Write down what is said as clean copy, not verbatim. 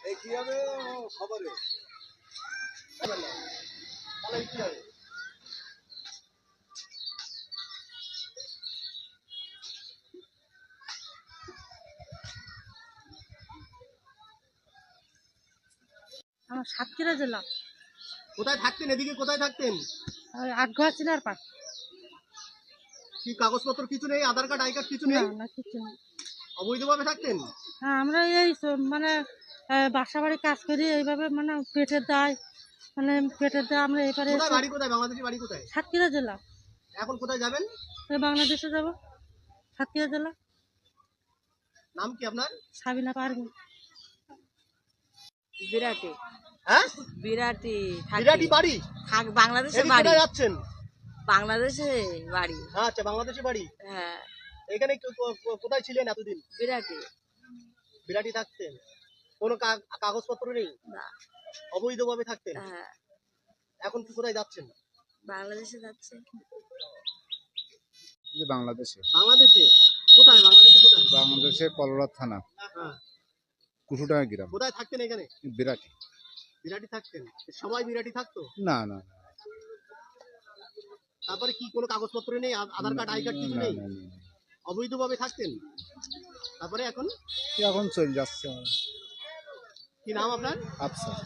এই কি হবে খবরে কি হবে? আমার সাতক্ষীরা জেলা। কোথায় থাকতেন? এদিকে কোথায় থাকতেন? আটঘর চিনার পাট। কি কাগজপত্র কিছু নেই? আধার কার্ড, আই কার্ড কিছু নেই? না কিছু নেই। অবৈধভাবে থাকতেন? হ্যাঁ, আমরা এই মানে বাসা বাড়ি কাজ করি এইভাবে, মানে পেটের দায়, মানে পেটের দায় আমরা এবারে। কোথায় বাড়ি? কোথায় বাংলাদেশি বাড়ি? কোথায়? সাতক্ষীরা জেলা। এখন কোথায় যাবেন? বাংলাদেশে যাব। সাতক্ষীরা জেলা। নাম কি আপনার? সাবিনা পারভিন। বিরাটি। হ্যাঁ, বিরাটি বিরাটি বাড়ি? থাক বাংলাদেশে এদিকে বাড়ি। কোথায় যাচ্ছেন? বাংলাদেশে বাড়ি। আচ্ছা, বাংলাদেশে বাড়ি। হ্যাঁ। এখানে কোথায় ছিলেন এতদিন? বিরাটি। বিরাটি থাকতেন? কোনো কাগজপত্র নেই? না। অবৈধভাবে থাকতেন? হ্যাঁ। এখন কোথায় যাচ্ছেন? বাংলাদেশে যাচ্ছে। বাংলাদেশে। বাংলাদেশে কোথায়? বাংলাদেশে কোথায়? বাংলাদেশে কলরা থানা, হ্যাঁ। কুসুডাঙ্গা গ্রাম। কোথায় থাকতেন এখানে? বিরাটি। বিরাটি থাকতেন? সবাই বিরাটি থাকতো? না না। তারপরে কি কোনো কাগজপত্র নেই? আধার কার্ড, আই কার্ড কিছু নেই? অবৈধভাবে থাকতেন? তারপরে এখন এখন চলে যাচ্ছে। কি নাম আপনার? আফসার।